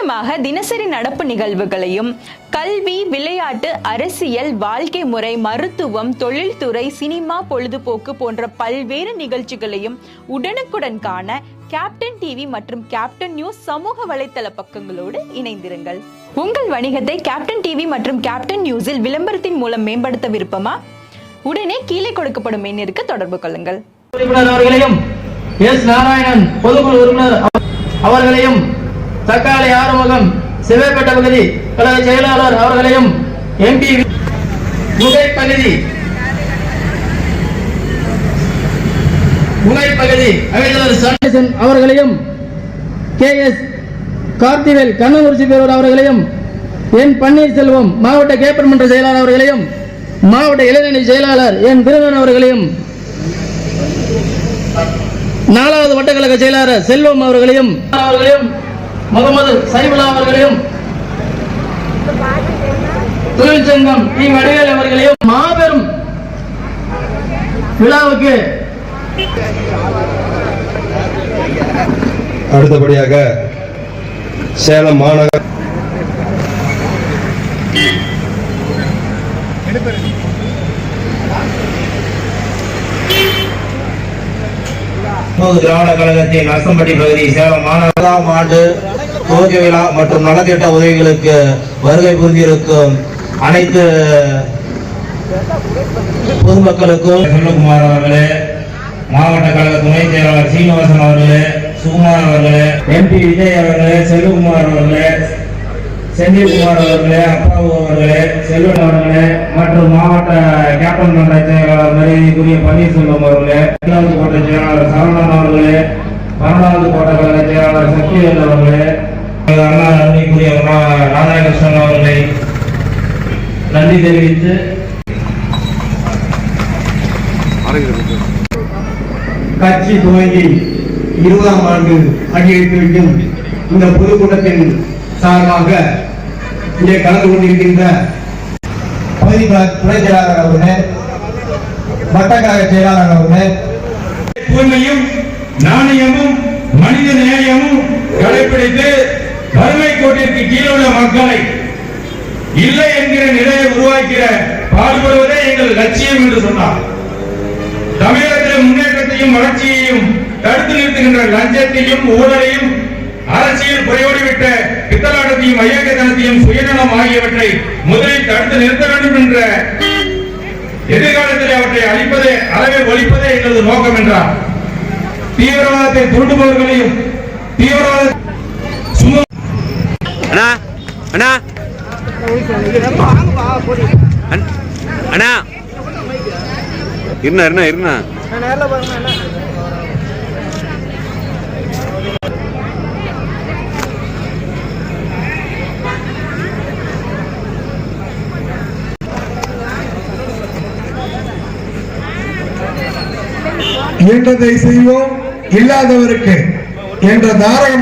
முக்கியமாக தினசரி நடப்பு நிகழ்வுகளையும் கல்வி, விளையாட்டு, அரசியல், வாழ்க்கை முறை, மருத்துவம், தொழில்துறை, சினிமா, பொழுதுபோக்கு போன்ற பல்வேறு நிகழ்ச்சிகளையும் உடனுக்குடன் காண கேப்டன் டிவி மற்றும் கேப்டன் நியூஸ் சமூக வலைத்தள பக்கங்களோடு இணைந்திருங்கள். உங்கள் வணிகத்தை கேப்டன் டிவி மற்றும் கேப்டன் நியூஸில் விளம்பரத்தின் மூலம் மேம்படுத்த விருப்பமா? உடனே கீழே கொடுக்கப்படும் எண்ணிற்கு தொடர்பு கொள்ளுங்கள். அவர்களையும் எஸ் நாராயணன் பொதுக்குழு உறுப்பினர் அவர்களையும், தக்காளி ஆறுமுகம் சிவப்பேட்டை பகுதி கழக செயலாளர் அவர்களையும், எம்பி முகைப்பகுதி அமைச்சர் சண்டேசன் அவர்களையும், KS கார்த்திவேல் கண்ணூர்சி பேரூர் அவர்களையும், என் பன்னீர்செல்வம் மாவட்ட கேப்பர் மன்ற செயலாளர் அவர்களையும், மாவட்ட இளைஞரணி செயலாளர் என் திருவன் அவர்களையும், 4வது வட்டக்கழக செயலாளர் செல்வம் அவர்களையும் முகமது சைபுல்லா அவர்களையும், தொழிற்சங்கம் வடிவேல் அவர்களையும் மாபெரும் விழாவுக்கு அடுத்தபடியாக சேலம் மாநகர் திராவிட கழகத்தின் நசம்பட்டி பகுதி சேலம் மாநகராம் ஆண்டு துவக்க விழா மற்றும் நலத்திட்ட உதவிகளுக்கு வருகை புரிந்திருக்கும் அனைத்து பொதுமக்களுக்கும் செல்வகுமார் அவர்களே, மாவட்ட கழக துணை செயலாளர் சீனிவாசன் அவர்களே, சுகுமார் அவர்களே, MP விஜய் அவர்களே, செல்வகுமார் அவர்களே, செந்தில்குமார் அவர்களே, அப்பாவு அவர்களே, செல்வன் அவர்களே மற்றும் மாவட்ட கேப்டன் மன்ற செயலாளர் மரியாதைக்குரிய பன்னீர்செல்வம் அவர்களே, 5வது கோட்ட செயலாளர் சரவணன் அவர்களே, 12வது கோட்ட கழக செயலாளர் சக்திவேல் அவர்களே, அண்ணா அருமைக்குரிய ராதாகிருஷ்ணன் அவர்களை நன்றி தெரிவித்து கட்சி துவங்கி 20ஆம் ஆண்டு அடியெடுத்து வைக்கும் இந்த பொதுக்கூட்டத்தின் சார்பாக இங்கே கலந்து கொண்டிருக்கின்ற பகுதி துணை செயலாளர் அவர்களே, வட்டக்கழக செயலாளர் அவர்களே, தூய்மையும் நாணயமும் மனித நேயமும் கடைபிடித்து வறுமை கோட்டிற்கு கீழே உள்ள மக்களை இல்லை என்கிற நிலையை உருவாக்கிற பாடுபடுவதே எங்கள் லட்சியம் என்று சொன்னார். தமிழகத்தில் முன்னேற்றத்தையும் வளர்ச்சியையும் தடுத்து நிறுத்துகின்ற லஞ்சத்தையும் ஊழலையும் அரசியல் குறையோடிவிட்ட பித்தலாட்டத்தையும் ஐயக்கத்தனத்தையும் சுயநலம் ஆகியவற்றை முதலில் தடுத்து நிறுத்த வேண்டும் என்ற எதிர்காலத்தில் அவற்றை அழிப்பதே அளவை ஒழிப்பதே எங்களது நோக்கம் என்றார். தீவிரவாதத்தை தூண்டுபவர்களையும் தீவிரவாத இயன்றதை செய்வோம், இல்லாதவருக்கு என்ற தாரக